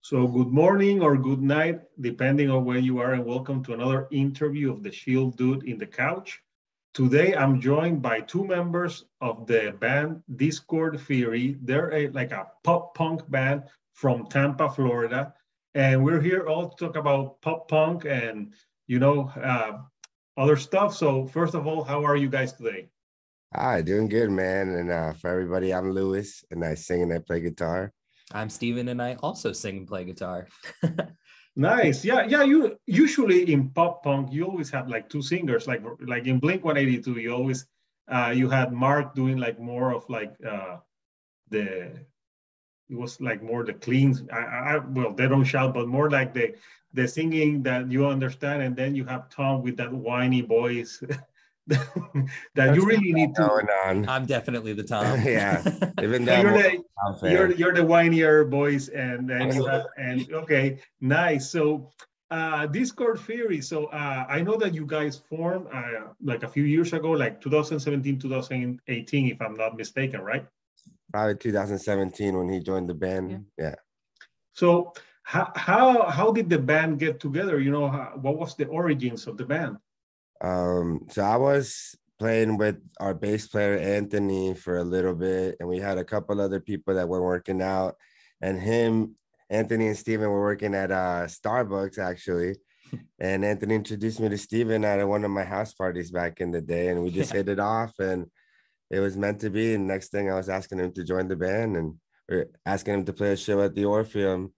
So good morning or good night, depending on where you are, and welcome to another interview of the Shield Dude in the Couch. Today, I'm joined by two members of the band Discord Theory. They're like a pop punk band from Tampa, Florida, and we're here all to talk about pop punk and other stuff. So first of all, how are you guys today? Hi, doing good, man. And for everybody, I'm Lewis, and I sing and I play guitar. I'm Steven, and I also sing and play guitar. Nice. Yeah. You usually in pop punk, you always have like two singers. Like in Blink 182, you always you had Mark doing like more of like the it was like more the clean. Well, they don't shout, but more like the singing that you understand, and then you have Tom with that whiny voice. that you really need to. Going on. I'm definitely the Tom. Yeah, even So you're the whinier voice, and you have okay, nice. So Discord Theory. So I know that you guys formed like a few years ago, like 2017, 2018, if I'm not mistaken, right? Probably 2017 when he joined the band. Yeah. So how did the band get together? What was the origins of the band? So I was playing with our bass player Anthony for a little bit, and we had a couple other people that were working out, and Anthony and Steven were working at Starbucks actually. And Anthony introduced me to Steven at one of my house parties back in the day, and we just hit it off, and it was meant to be. And next thing I was asking him to join the band, and we're asking him to play a show at the Orpheum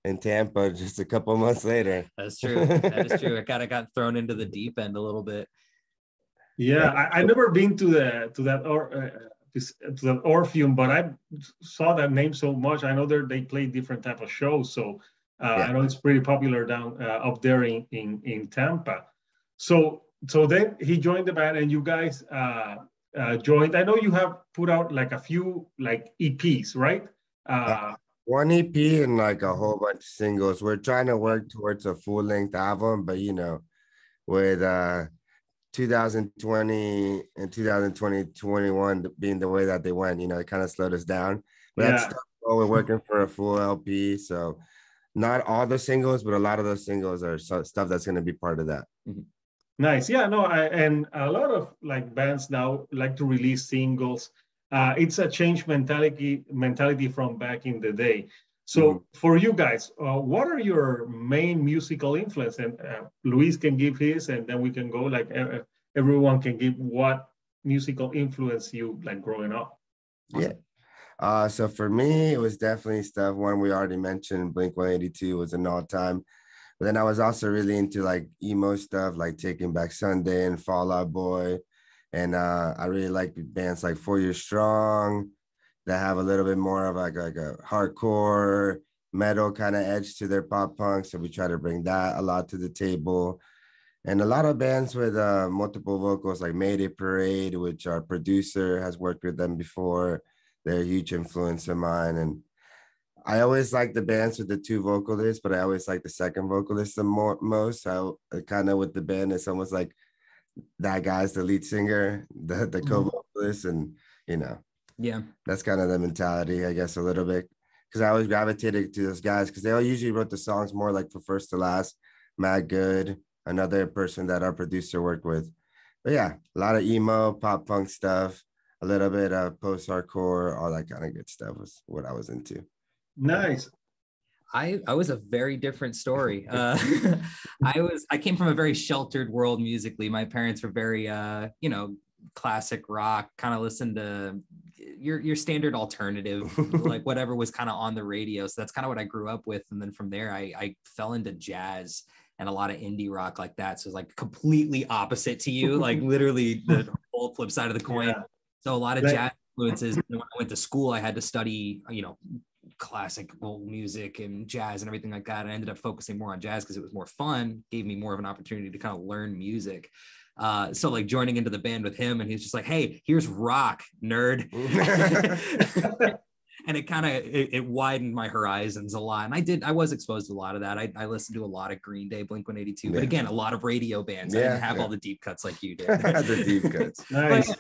in Tampa just a couple months later. That's true. That is true. I kind of got thrown into the deep end a little bit. Yeah, I never been to that Orpheum, but I saw that name so much. I know they play different type of shows, so I know it's pretty popular down up there in Tampa. So then he joined the band, and you guys joined. I know you have put out like a few like EPs, right? One EP and like a whole bunch of singles. We're trying to work towards a full-length album, but with 2020 and 2021 being the way that they went, it kind of slowed us down. But that's stuff, we're working for a full LP. So not all the singles, but a lot of those singles are stuff that's going to be part of that. Mm-hmm. Nice. Yeah, no, and a lot of like bands now like to release singles. It's a change mentality from back in the day. So for you guys, what are your main musical influence? And Luis can give his, and then we can go like everyone can give what musical influence you like growing up. Yeah. So for me, it was definitely stuff one we already mentioned. Blink 182 was an all-time. But then I was also really into like emo stuff, like Taking Back Sunday and Fall Out Boy. And I really like bands like 4 Year Strong that have a little bit more of like a hardcore metal kind of edge to their pop punk. So we try to bring that a lot to the table. And a lot of bands with multiple vocals like Mayday Parade, which our producer has worked with them before. They're a huge influence of mine. And I always like the bands with the two vocalists, but I always like the second vocalist the most. So kind of with the band, it's almost like that guy's the lead singer, the co-vocalist, and that's kind of the mentality, I guess, a little bit, because I always gravitated to those guys because they all usually wrote the songs more like from first to last. Matt Good, another person that our producer worked with. But yeah, a lot of emo, pop punk stuff, a little bit of post-hardcore, all that kind of good stuff was what I was into. Nice. I was a very different story. I came from a very sheltered world musically. My parents were very classic rock, kind of listened to your standard alternative, like whatever was kind of on the radio. So that's kind of what I grew up with. And then from there, I fell into jazz and a lot of indie rock like that. So it's like completely opposite to you, like literally the whole flip side of the coin. Yeah. So a lot of jazz influences. When I went to school, I had to study, classical music and jazz and everything like that. I ended up focusing more on jazz because it was more fun, gave me more of an opportunity to kind of learn music. So like joining into the band with him, and he's just like, hey, here's rock, nerd. And it kind of it widened my horizons a lot. And I was exposed to a lot of that. I listened to a lot of Green Day, Blink 182, but again, a lot of radio bands. I didn't have all the deep cuts like you did. The deep cuts. Nice.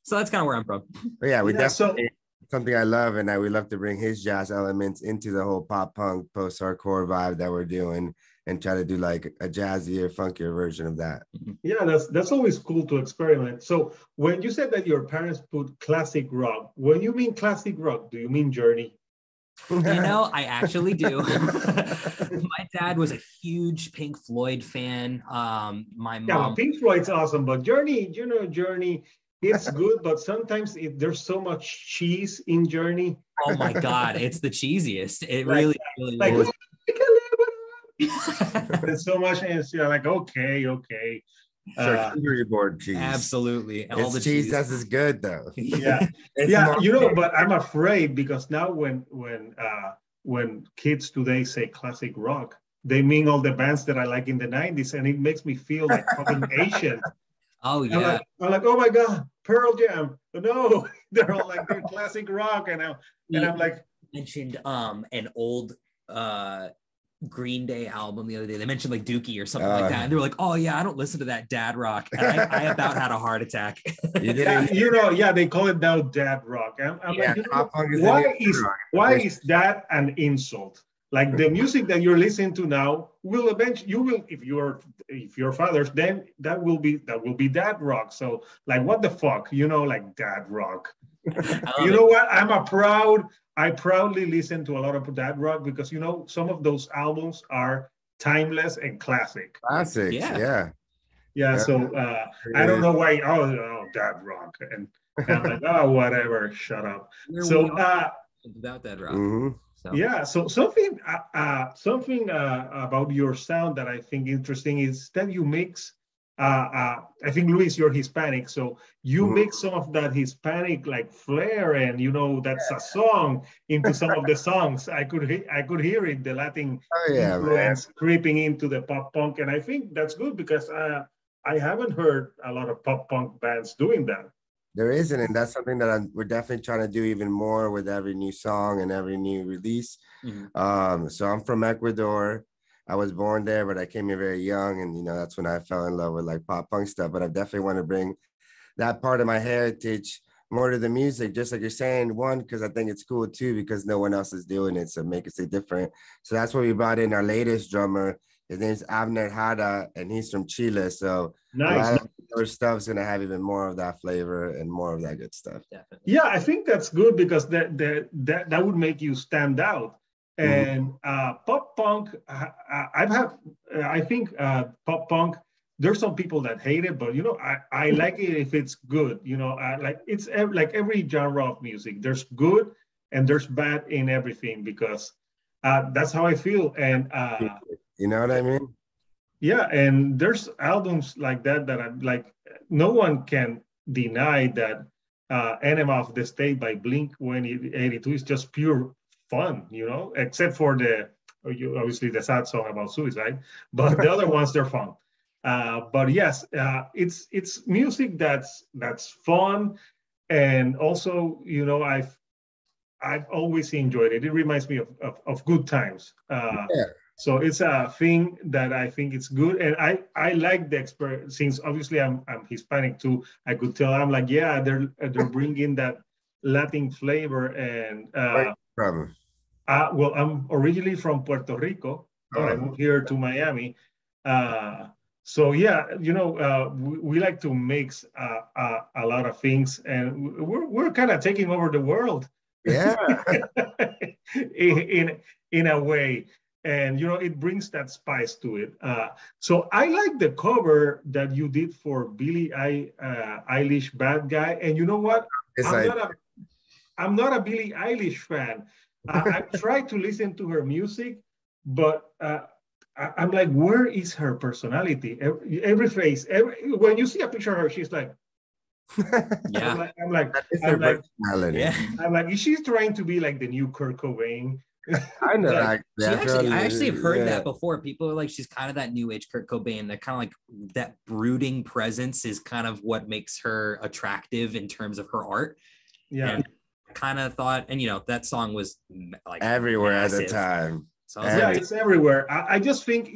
So that's kind of where I'm from. But yeah, we definitely something I love, and we love to bring his jazz elements into the whole pop punk post-hardcore vibe that we're doing, and try to do like a jazzier, funkier version of that. Yeah, that's always cool to experiment. So when you said that your parents put classic rock, when you mean classic rock, do you mean Journey? I actually do. My dad was a huge Pink Floyd fan. My mom. Yeah, Pink Floyd's awesome, but Journey, Journey, it's good, but sometimes there's so much cheese in Journey. Oh my God, it's the cheesiest. It Like, really like, is. There's so much, and you're like, okay. Charcuterie board cheese. Absolutely. All the cheese that's as good though. Yeah. But I'm afraid because now when kids today say classic rock, they mean all the bands that I like in the 90s, and it makes me feel like fucking Asian. Oh yeah. I'm like, oh my God, Pearl Jam. No, they're all like they're classic rock, and I'm like, mentioned an old Green Day album the other day. They mentioned like Dookie or something like that, and they were like, "Oh yeah, I don't listen to that dad rock." And I about had a heart attack. They call it now dad rock. I'm like, why is that an insult? Like the music that you're listening to now will eventually, if your father's, then that will be dad rock. So like, what the fuck, like dad rock. You know what? I proudly listen to a lot of dad rock because some of those albums are timeless and classics. Yeah. So I don't know why. Oh, dad rock, and I'm like, oh, whatever. Shut up. So about that rock. Mm-hmm. So. Yeah. So something about your sound that I think interesting is that you mix. I think Luis, you're Hispanic, so you mix some of that Hispanic like flair and that's a song into some of the songs. I could hear it, the Latin influence creeping into the pop punk, and I think that's good because I haven't heard a lot of pop punk bands doing that. There isn't, and that's something that we're definitely trying to do even more with every new song and every new release. Mm-hmm. So I'm from Ecuador. I was born there, but I came here very young, and that's when I fell in love with like pop punk stuff. But I definitely want to bring that part of my heritage more to the music, just like you're saying. One, because I think it's cool. Two, because no one else is doing it, so make it different. So that's why we brought in our latest drummer. His name's Abner Jara, and he's from Chile. So nice. A lot of our stuff's gonna have even more of that flavor and more of that good stuff. Definitely. Yeah, I think that's good because that would make you stand out. And pop punk, I think pop punk. There's some people that hate it, but I like it if it's good. It's like every genre of music. There's good and there's bad in everything because that's how I feel. And you know what I mean? Yeah, and there's albums like that I'm like, no one can deny that Enema of the State by Blink-182 is just pure fun, except for obviously the sad song about suicide, but the other ones, they're fun. But yes, it's music that's fun, and also I've always enjoyed it. It reminds me of good times. So it's a thing that I think it's good, and I like the experience. Since obviously I'm Hispanic too, I could tell. I'm like, yeah, they're bringing that Latin flavor. And well, I'm originally from Puerto Rico, but I moved here to Miami. So yeah, we like to mix a lot of things, and we're kind of taking over the world. Yeah. in a way. And it brings that spice to it. So I like the cover that you did for Billie Eilish, "Bad Guy." And you know what? I'm not a Billie Eilish fan. I've tried to listen to her music, but I'm like, where is her personality? Every face, when you see a picture of her, she's like, yeah. I'm like, I'm like, is she trying to be like the new Kurt Cobain? I know. I actually have heard that before. People are like, she's kind of that new age Kurt Cobain. That kind of like that brooding presence is kind of what makes her attractive in terms of her art. Yeah. And I kind of thought, and that song was like everywhere massive. at the time. So it's everywhere. I just think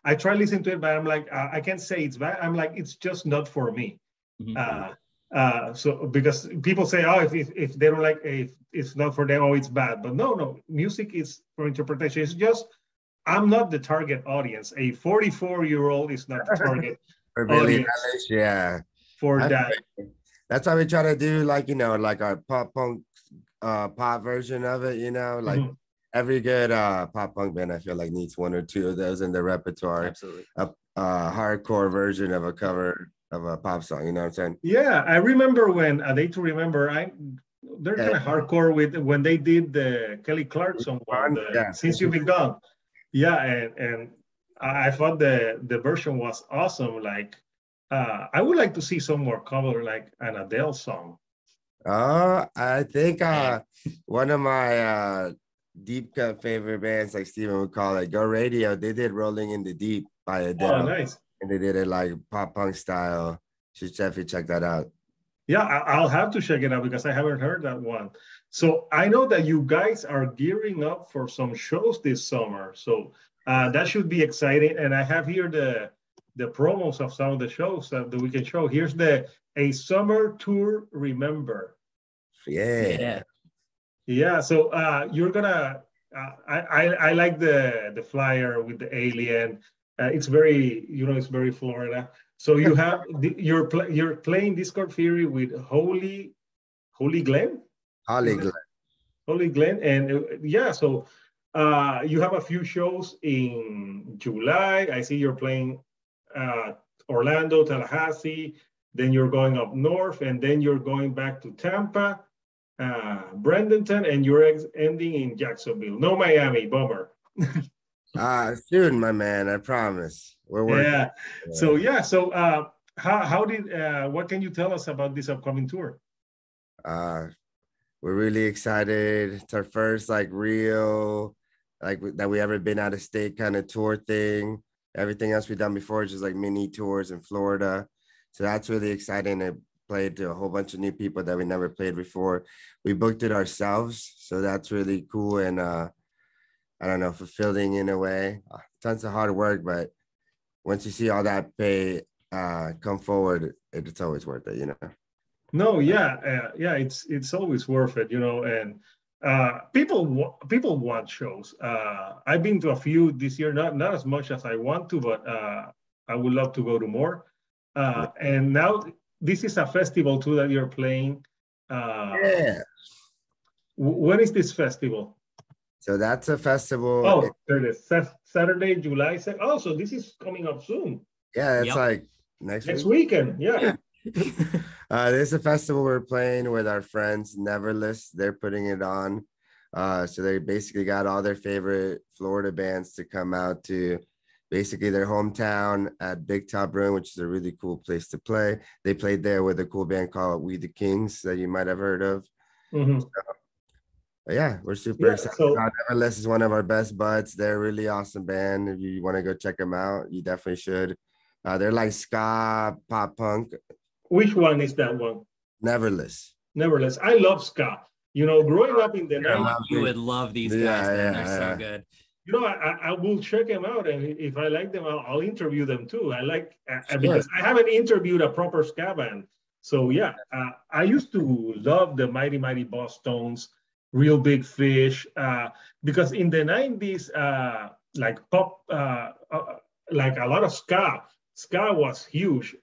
I try listening to it, but I'm like, I can't say it's bad. I'm like, it's just not for me. Mm-hmm. So because people say, oh, if they don't like, if it's not for them, oh, it's bad. But no, music is for interpretation. It's just, I'm not the target audience. A 44-year-old is not the target For Billie audience Eilish, yeah. for I that. That's why we try to do like, like our pop punk pop version of it, like Mhm. every good pop punk band I feel like needs one or two of those in their repertoire. Absolutely. A hardcore version of a cover of a pop song, you know what I'm saying? Yeah, I remember when A Day to Remember, they're Yeah. kind of hardcore with when they did the Kelly Clarkson one, the Yeah. Since You've Been Gone. Yeah, and I thought the version was awesome. Like, I would like to see some more cover, like an Adele song. I think one of my deep cut favorite bands, like Steven would call it, Go Radio, they did Rolling in the Deep by Oh, Adele. nice. And they did it like pop punk style. Should definitely check that out. Yeah, I'll have to check it out because I haven't heard that one. So I know that you guys are gearing up for some shows this summer. So that should be exciting. And I have here the promos of some of the shows that we can show. Here's the A Summer Tour Remember. Yeah. Yeah. So you're gonna. I like the flyer with the alien. It's very it's very Florida. So you have you're playing Discord Theory with Holy Glenn. Holly Is it Glenn. Holy Glenn? And yeah, so you have a few shows in July. I see you're playing uh, Orlando, Tallahassee. Then you're going up north, and then you're going back to Tampa, Bradenton, and you're ending in Jacksonville. No Miami, bummer. Soon, my man, I promise. We're working. Yeah. So yeah. So how did what can you tell us about this upcoming tour? We're really excited. It's our first like real that we ever been out of state kind of tour thing. Everything else we've done before is just like mini tours in Florida. So that's really exciting to play to a whole bunch of new people that we never played before. We booked it ourselves, so that's really cool and I don't know, fulfilling in a way. Tons of hard work, but once you see all that pay come forward, it's always worth it, No, yeah, yeah, it's always worth it, and people want shows. I've been to a few this year, not as much as I want to, but I would love to go to more. And now this is a festival too that you're playing. Yeah. When is this festival? So that's a festival. Oh, there it is. Saturday, July 2nd. Oh, so this is coming up soon. Yeah, it's like next weekend. Yeah. There's a festival we're playing with our friends Neverless. They're putting it on. So they basically got all their favorite Florida bands to come out to basically their hometown at Big Top Room, which is a really cool place to play. They played there with a cool band called We the Kings that you might have heard of. Mm-hmm. So, yeah, we're super excited. Nevertheless is one of our best buds. They're a really awesome band. If you want to go check them out, you definitely should. They're like ska, pop punk. Which one is that one? Nevertheless. I love ska. Growing up in the 90s. You would love these guys. They're so good. I will check them out, and if I like them, I'll interview them too. I like because I haven't interviewed a proper ska band. So yeah, I used to love the Mighty Mighty Boss Tones, Real Big Fish, because in the 90s, like pop, like a lot of ska was huge.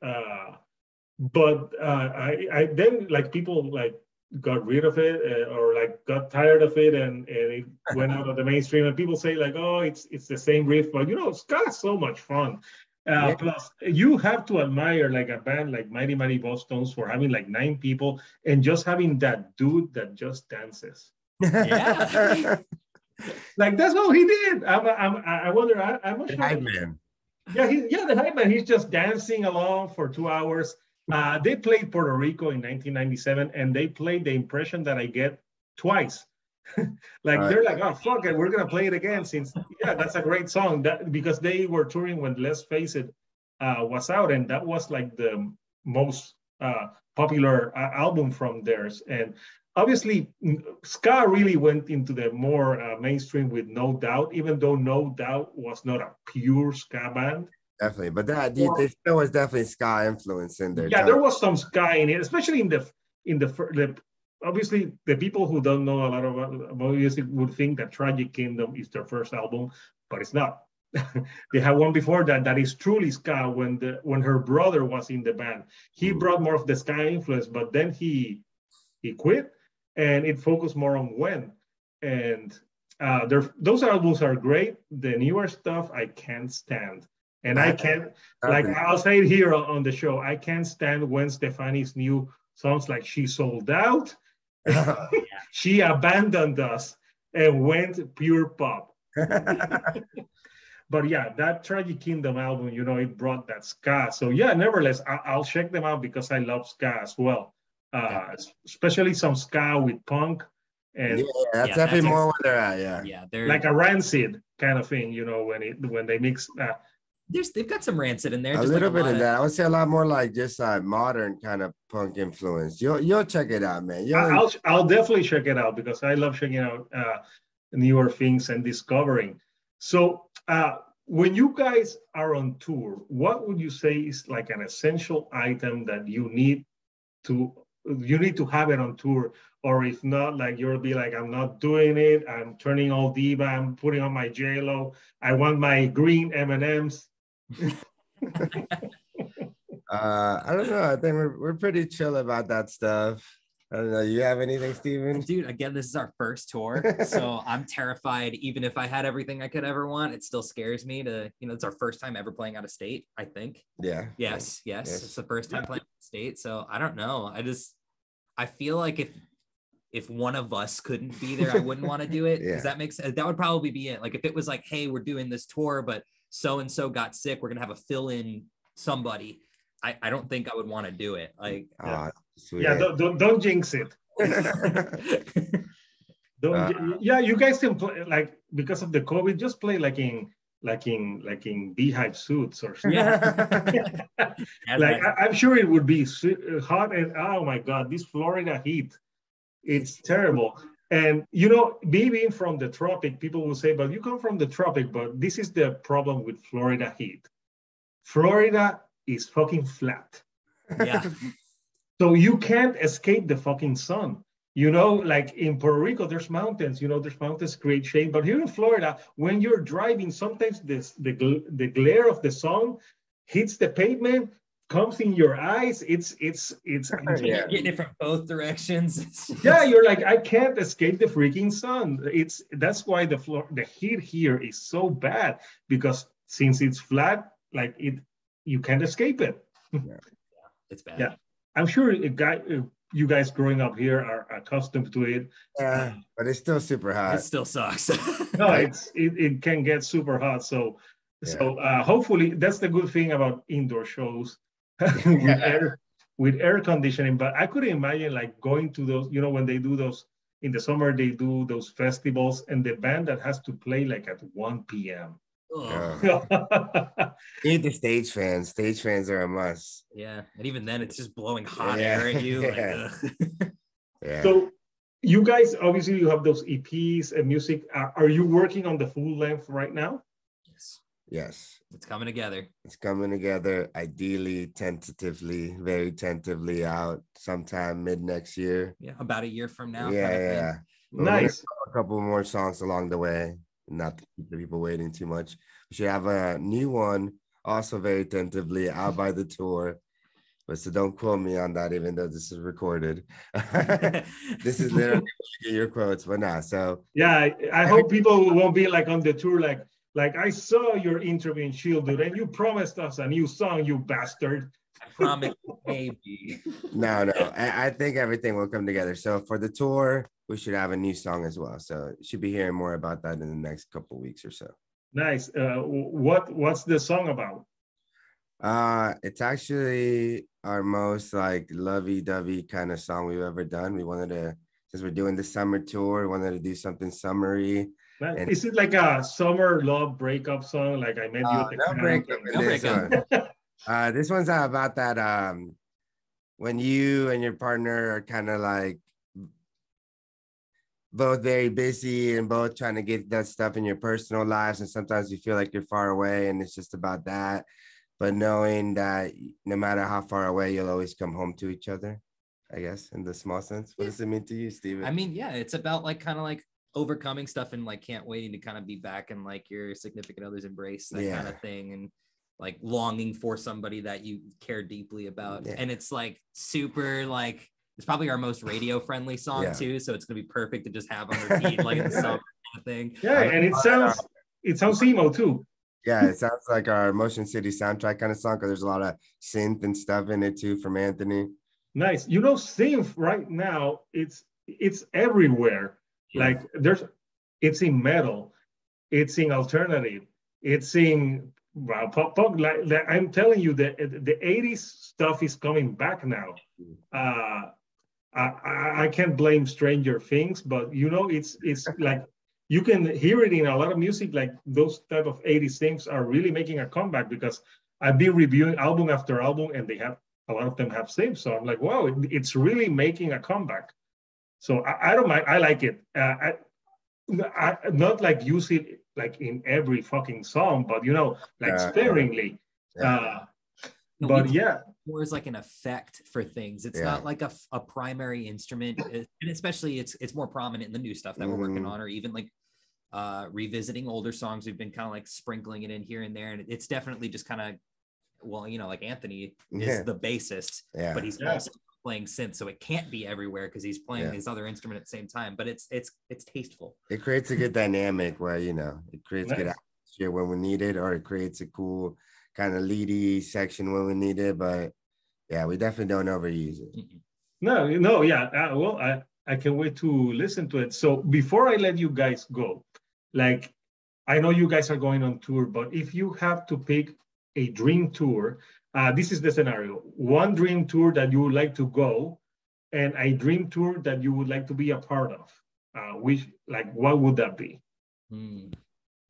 But I then like people like got rid of it or like got tired of it and it went out of the mainstream and people say like, oh, it's the same riff, but ska is so much fun. Plus you have to admire like a band like Mighty Mighty Boss Tones for having like 9 people and just having that dude that just dances. Yeah. Like that's all he did. I wonder, I'm not sure. Hype man. Yeah, the hype man. He's just dancing along for 2 hours. They played Puerto Rico in 1997, and they played the impression that I get twice. They're like, oh fuck it, we're gonna play it again. Since that's a great song. Because they were touring when Let's Face It was out, and that was like the most popular album from theirs. And obviously, ska really went into the more mainstream with No Doubt, even though No Doubt was not a pure ska band. Definitely. But there still was definitely ska influence in there. Yeah, there was some ska in it, especially the obviously the people who don't know a lot about music would think that Tragic Kingdom is their first album, but it's not. They had one before that is truly ska when her brother was in the band. He brought more of the ska influence, but then he quit and it focused more on Gwen. And those albums are great. The newer stuff I can't stand. And I can't, like, I'll say it here on the show, I can't stand Gwen Stefani's new songs like She Sold Out. She abandoned us and went pure pop. But yeah, that Tragic Kingdom album, it brought that ska. So yeah, nevertheless, I'll check them out because I love ska as well. Especially some ska with punk. And that's definitely more where they're at. Yeah, they're like a Rancid kind of thing, when they mix. They've got some Rancid in there. A just little like bit of that. I would say a lot more like just modern kind of punk influence. You'll check it out, man. I'll definitely check it out because I love checking out newer things and discovering. So when you guys are on tour, what would you say is like an essential item that you need to have it on tour? Or if not, like you'll be like, I'm not doing it. I'm turning all diva. I'm putting on my J-Lo. I want my green M&Ms. I don't know. I think we're pretty chill about that stuff. I don't know. You have anything, Steven? Dude, again, this is our first tour, so I'm terrified. Even if I had everything I could ever want, it still scares me to, it's our first time ever playing out of state, I think. Yeah. Yes. It's the first time playing out of state, so I don't know. I feel like if one of us couldn't be there, I wouldn't want to do it. Because that would probably be it. Like if it was like, hey, we're doing this tour, but so-and-so got sick, we're gonna have a fill-in somebody. I don't think I would want to do it. Like, don't jinx it. You guys can play like because of the COVID, just play like in beehive suits or something. I'm sure it would be hot and oh my God, this Florida heat, it's terrible. And being from the tropic, people will say, but you come from the tropic, but this is the problem with Florida heat. Florida is fucking flat. Yeah. So you can't escape the fucking sun. Like in Puerto Rico, there's mountains, there's mountains create shade. But here in Florida, when you're driving, sometimes the glare of the sun hits the pavement, comes in your eyes. It's you're getting it from both directions. You're like, I can't escape the freaking sun. That's why the heat here is so bad, because since it's flat, like you can't escape it. It's bad. Yeah, I'm sure you guys growing up here are accustomed to it. Yeah, but it's still super hot. It still sucks. No, it can get super hot. So hopefully that's the good thing about indoor shows with air conditioning. But I couldn't imagine like going to those, when they do those in the summer, they do those festivals and the band that has to play like at 1 p.m. You need the stage fans. Stage fans are a must. Yeah, and even then, it's just blowing hot air at you. Yeah. So, you guys obviously you have those EPs and music. Are you working on the full length right now? Yes. It's coming together. It's coming together. Ideally, very tentatively out sometime mid next year. Yeah, about a year from now. Yeah. Nice. A couple more songs along the way. Not to keep the people waiting too much. We should have a new one, also very tentatively out by the tour. But so don't quote me on that, even though this is recorded. This is literally your quotes, but not. So yeah, I hope people won't be like on the tour, like I saw your interview in Shielded and you promised us a new song, you bastard. I promise, maybe. No. I think everything will come together. So for the tour, we should have a new song as well. So you should be hearing more about that in the next couple of weeks or so. Nice. What's the song about? It's actually our most like lovey-dovey kind of song we've ever done. We wanted to, since we're doing the summer tour, we wanted to do something summery. Nice. Is it like a summer love breakup song? Like I met you at the breakup. This one's about that when you and your partner are kind of like both very busy and both trying to get that stuff in your personal lives. And sometimes you feel like you're far away and it's just about that. But knowing that no matter how far away, you'll always come home to each other, I guess, in the small sense. What does it mean to you, Steven? I mean, yeah, it's about like kind of like overcoming stuff and like can't waiting to kind of be back and like your significant other's embrace, that kind of thing. And like longing for somebody that you care deeply about. And it's like super like, it's probably our most radio friendly song too. So it's gonna be perfect to just have on repeat like in the summer kind of thing. Yeah, and it sounds emo too. Yeah, it sounds like our Motion City soundtrack kind of song because there's a lot of synth and stuff in it too from Anthony. Nice. You know, synth right now, it's everywhere. Like it's in metal, it's in alternative, it's in pop. Like I'm telling you, the 80s stuff is coming back now. I can't blame Stranger Things, but you know, it's like you can hear it in a lot of music. Like those type of 80s things are really making a comeback because I've been reviewing album after album, and they have a lot of them have synth. So I'm like, wow, it's really making a comeback. So I don't mind. I like it. I not like use it like in every fucking song, but you know, like sparingly. But yeah, more is like an effect for things. It's not like a primary instrument, and especially it's more prominent in the new stuff that we're working on, or even like revisiting older songs. We've been kind of like sprinkling it in here and there, and it's definitely just kind of, well, you know, like Anthony is the bassist, but he's also playing synth, so it can't be everywhere because he's playing his other instrument at the same time. But it's tasteful. It creates a good dynamic where, you know, it creates good atmosphere when we need it, or it creates a cool kind of leady section when we need it. But yeah, we definitely don't overuse it. No, well, I can wait to listen to it. So before I let you guys go, like, I know you guys are going on tour, but if you have to pick a dream tour, this is the scenario: one dream tour that you would like to go, and a dream tour that you would like to be a part of. What would that be?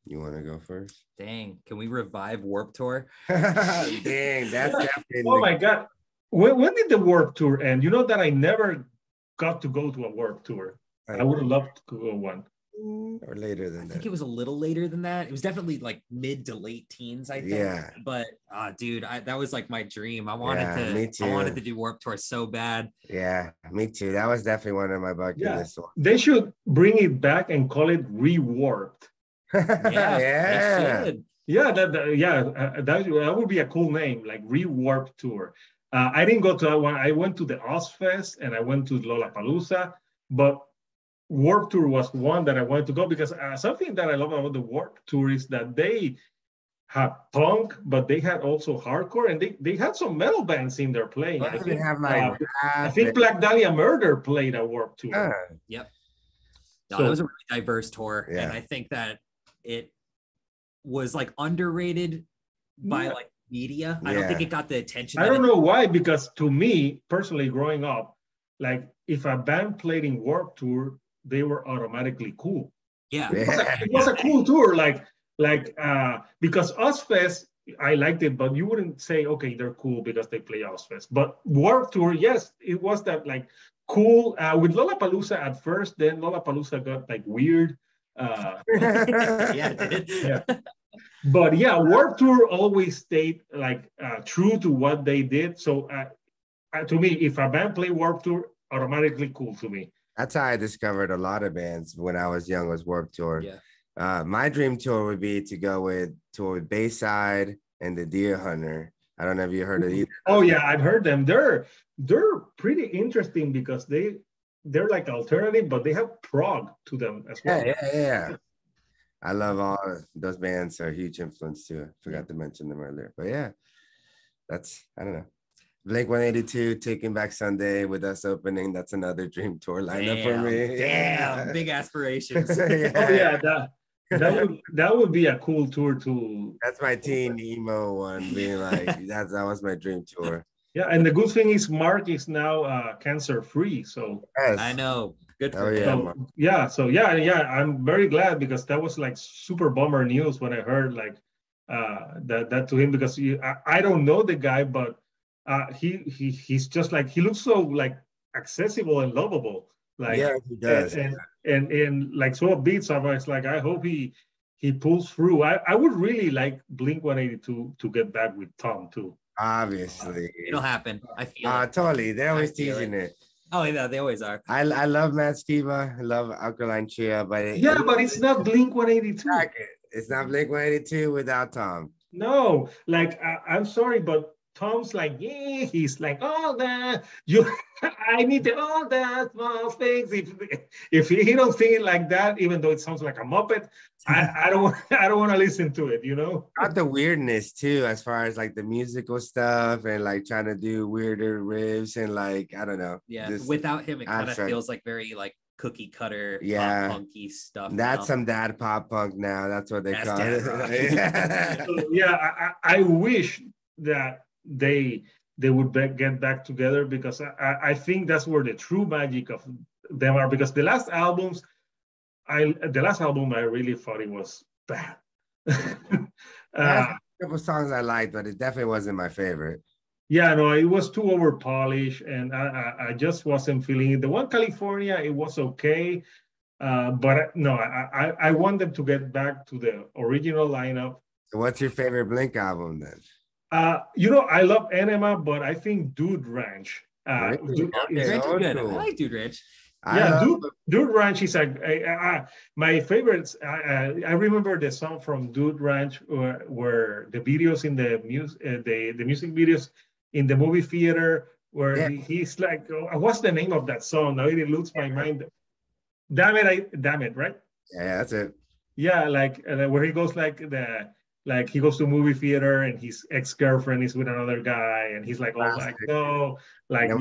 You want to go first? Dang, can we revive Warped Tour? Dang, that's definitely. Oh my God. When did the Warped Tour end? You know that I never got to go to a Warped Tour. I would have loved to go one. Or later than that. I think it was a little later than that. It was definitely like mid to late teens, I think. Yeah. But dude, that was like my dream. I wanted to do Warped Tour so bad. Yeah, me too. That was definitely one of my bucket list ones. They should bring it back and call it Rewarped. Yeah. That would be a cool name, like Rewarped Tour. I didn't go to that one. I went to the Ozfest and I went to Lollapalooza, but Warped Tour was one that I wanted to go because something that I love about the Warped Tour is that they had punk, but they had also hardcore, and they had some metal bands in there playing. I think Black Dahlia Murder played a Warped Tour. Yep. No, it was a really diverse tour, and I think that it was like underrated by like media. I don't think it got the attention. I don't know why, because to me personally, growing up, like if a band played in Warped Tour, they were automatically cool. It was a cool tour, because Ozfest, I liked it, but you wouldn't say, okay, they're cool because they play Ozfest. But Warped Tour, yes, it was that like cool with Lollapalooza at first. Then Lollapalooza got like weird. It did. But yeah, Warped Tour always stayed like true to what they did. So to me, if a band played Warped Tour, automatically cool to me. That's how I discovered a lot of bands when I was young, was Warped Tour. My dream tour would be to go with Bayside and the Deer Hunter. I don't know if you heard of either. Oh yeah, I've heard them. They're pretty interesting because they're like alternative, but they have prog to them as well. Yeah. I love all those bands. Are a huge influence too. I forgot to mention them earlier, but yeah, I don't know. Blink 182, Taking Back Sunday with us opening. That's another dream tour lineup for me. Damn, big aspirations. That would be a cool tour too. That's my teen emo one, being like that was my dream tour. Yeah, and the good thing is Mark is now cancer free. So I know. Good for him. I'm very glad, because that was like super bummer news when I heard like that to him, because I don't know the guy, but he's just like, he looks so like accessible and lovable. Like, Yeah, he and does. and like so beats of it's like I hope he pulls through. I would really like Blink 182 to get back with Tom too. Obviously. It'll happen. I feel it. Totally. They're always feel teasing it. Oh yeah, they always are. I love Matt Skiba. I love Alkaline Trio, but Yeah, but it's not Blink 182. it's not Blink 182 without Tom. No, like I'm sorry, but Tom's like, yeah, he's like, all that you, I need to all that small things. If he don't sing it like that, even though it sounds like a Muppet, I don't want I don't want to listen to it. You know. Got the weirdness too, as far as like the musical stuff and like trying to do weirder riffs and like I don't know. Yeah, without him, it kind of abstract. feels like very like cookie cutter, Yeah, pop punky stuff. That's now. some dad pop punk now. That's what they That's call it. Yeah, so, yeah, I wish that they would get back together because I think that's where the true magic of them are. Because the last album I really thought it was bad. There's a couple songs I liked, but it definitely wasn't my favorite. Yeah, no, it was too over polished, and I just wasn't feeling it. The one California, it was okay, but no, I want them to get back to the original lineup. So what's your favorite Blink album then? I love Enema, but I think Dude Ranch. Really? Dude, Dude Ranch is good. Cool. I like Dude Ranch. Dude Ranch is my favorites. I remember the song from Dude Ranch where the videos in the music videos in the movie theater where he's like, what's the name of that song? Now it eludes my mind. Damn it, right? Yeah, that's it. Yeah, like where he goes like he goes to a movie theater and his ex-girlfriend is with another guy and he's like, oh, like no, like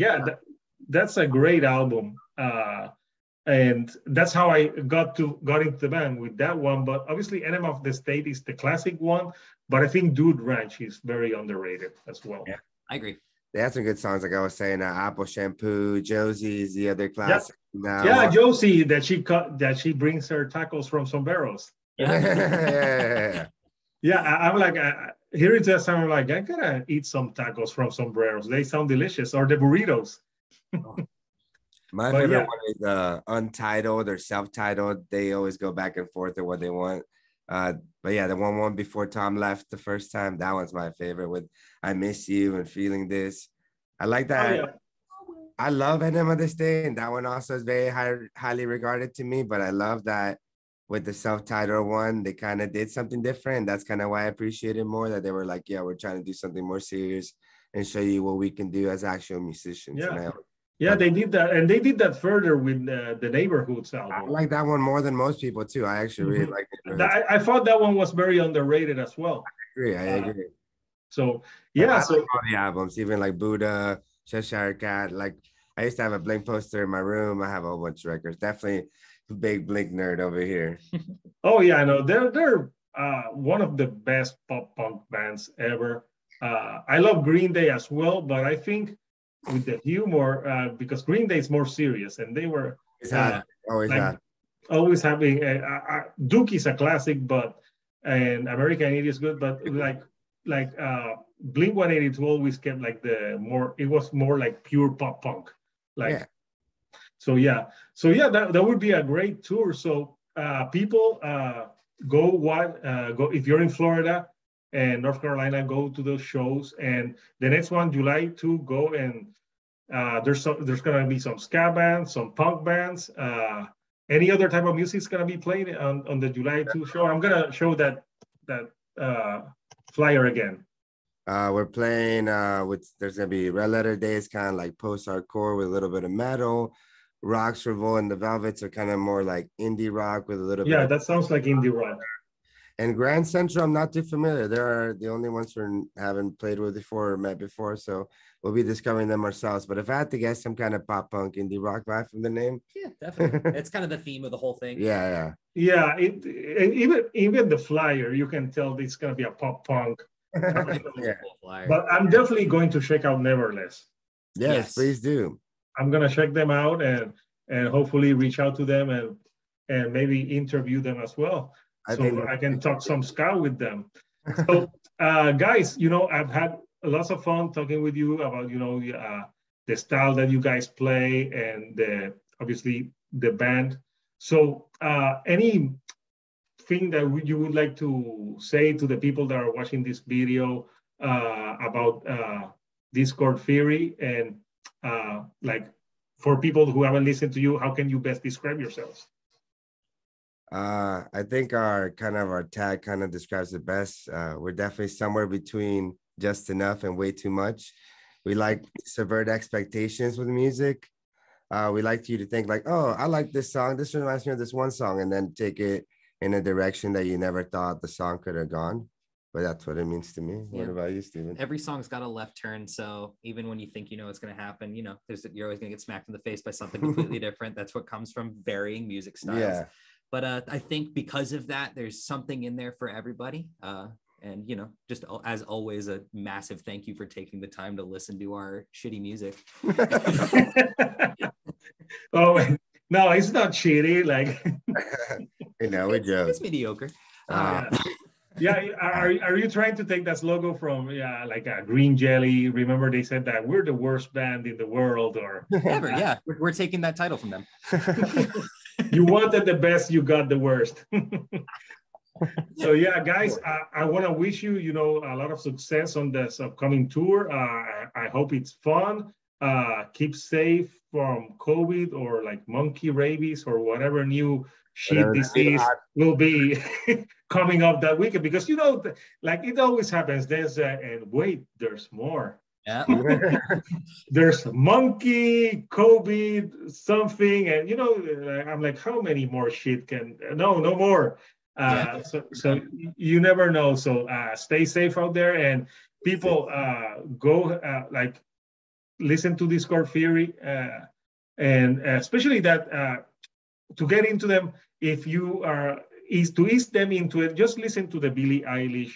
that's a great album. And that's how I got into the band with that one. But obviously, Enema of the State is the classic one. But I think Dude Ranch is very underrated as well. Yeah, I agree. They have some good songs, like I was saying. Apple Shampoo, Josie's the other classic. Yeah, Josie that she brings her tacos from sombreros. Yeah. Yeah, I'm like, hearing that sound, I'm like, I gotta eat some tacos from sombreros. They sound delicious, or the burritos. My favorite one is Untitled or Self-Titled. They always go back and forth at what they want. But yeah, the one before Tom left the first time, that one's my favorite with I Miss You and Feeling This. I like that. Oh, yeah. I love Enema of the State, and that one also is very highly regarded to me, but I love that with the self-titled one, they kind of did something different. That's kind of why I appreciate it more, that they were like, yeah, we're trying to do something more serious and show you what we can do as actual musicians. Yeah. Yeah, they did that, and they did that further with the Neighborhoods album. I like that one more than most people too. I actually really like it. I thought that one was very underrated as well. I agree. So yeah, so all the albums, even like Buddha, Cheshire Cat. Like I used to have a Blink poster in my room. I have a whole bunch of records. Definitely a big Blink nerd over here. Oh yeah, I know they're one of the best pop punk bands ever. I love Green Day as well, but I think with the humor, because Green Day is more serious, and they were always having Duke is a classic, but and American Idiot is good, but like Blink 182 always kept like it was more like pure pop punk, so that would be a great tour. So people go if you're in Florida and North Carolina, go to those shows. And the next one, July 2, go and there's gonna be some ska bands, some punk bands. Any other type of music is gonna be played on the July 2 show. I'm gonna show that flyer again. We're playing there's gonna be Red Letter Days, kind of like post-hardcore with a little bit of metal. Rocks Revolt and the Velvets are kind of more like indie rock with a little bit. Yeah, that sounds like indie rock. And Grand Central, I'm not too familiar. They're the only ones we haven't played with before or met before, so we'll be discovering them ourselves. But if I had to guess, some kind of pop punk indie rock vibe from the name. Yeah, definitely. It's kind of the theme of the whole thing. Yeah. Even the flyer, you can tell it's gonna be a pop punk. But I'm definitely going to check out Neverless. Yes, please do. I'm gonna check them out and hopefully reach out to them and maybe interview them as well. I can talk some ska with them. So, guys, I've had lots of fun talking with you about, the style that you guys play and obviously the band. So any thing that you would like to say to the people that are watching this video about Discord Theory, and like for people who haven't listened to you, how can you best describe yourselves? I think our tag kind of describes it best. We're definitely somewhere between just enough and way too much. We like to subvert expectations with music. We like you to think like, oh, I like this song. This reminds me of this one song, and then take it in a direction that you never thought the song could have gone. But that's what it means to me. Yeah. What about you, Steven? Every song's got a left turn. So even when you think you know what's going to happen, you know, you're always going to get smacked in the face by something completely different. That's what comes from varying music styles. Yeah. But I think because of that, there's something in there for everybody. And, you know, just as always, a massive thank you for taking the time to listen to our shitty music. Oh, no, it's not shitty. Like, you know, it's mediocre. Yeah, are you trying to take that logo from like a Green Jelly? Remember they said that we're the worst band in the world, or ever? Yeah, we're taking that title from them. You wanted the best, you got the worst. So yeah, guys, I want to wish you, you know, a lot of success on this upcoming tour. I hope it's fun. Keep safe from COVID or like monkey rabies or whatever new shit disease will be coming up that weekend, because you know, like it always happens. There's and wait, there's more. Yeah. There's monkey, COVID, something, and you know, I'm like, how many more shit can? No more. So you never know. So stay safe out there, and people go like listen to Discord Theory, and especially that to get into them. If you are to ease them into it, just listen to the Billie Eilish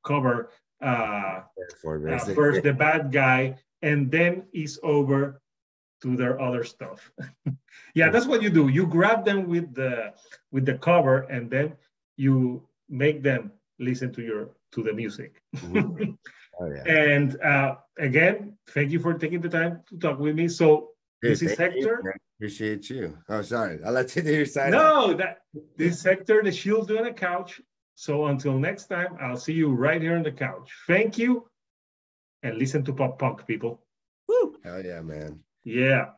cover first, the bad guy, and then ease over to their other stuff. Yeah, that's what you do. You grab them with the cover, and then you make them listen to the music. Oh, yeah. And again, thank you for taking the time to talk with me. So this is Hector. Appreciate you. Oh, sorry. I'll let you do your side. No, this is Hector, the Shield doing a couch. So until next time, I'll see you right here on the couch. Thank you. And listen to pop punk, people. Woo! Hell yeah, man. Yeah.